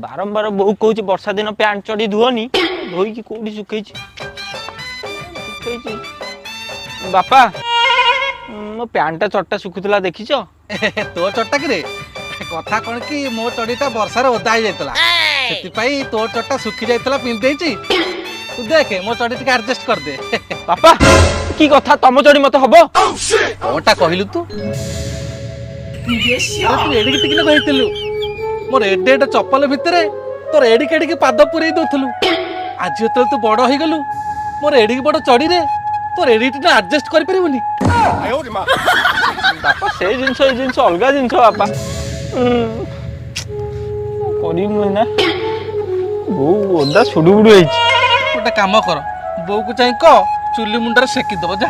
बारंबार बहु कहूँ वर्षा दिन पैंट चढ़ी धुअनी धोईकी कौटी सुखई बापा मो पैंटा चट्टा सुखुला देखी तो चट्टा कि कथा कौन कि मो चढ़ीटा वर्षार ओदा हो जाता तो चट्टा सुखी जाता पिंधि तू देखे मो चढ़ी टे एडजस्ट कर दे बापा की कथा तम चढ़ी मत हम कौटा कहलु तू एडिक टिकन कहलु मोर एडे एडे चप्पल भितर तोर एडिक एडिक पाद पुरे दौलु आज जो तू बड़ हो गलु मोर एडिक बड़ चढ़ी रे तोर एडिक एडजस्ट कर पारिबुनी बापा से जिनस ए जिनस अलग जिनस बापा ना बो ओदा सुडुबुडु गोटे काम कर बो को चाहे कह चुली मुंडार सेकी दब जा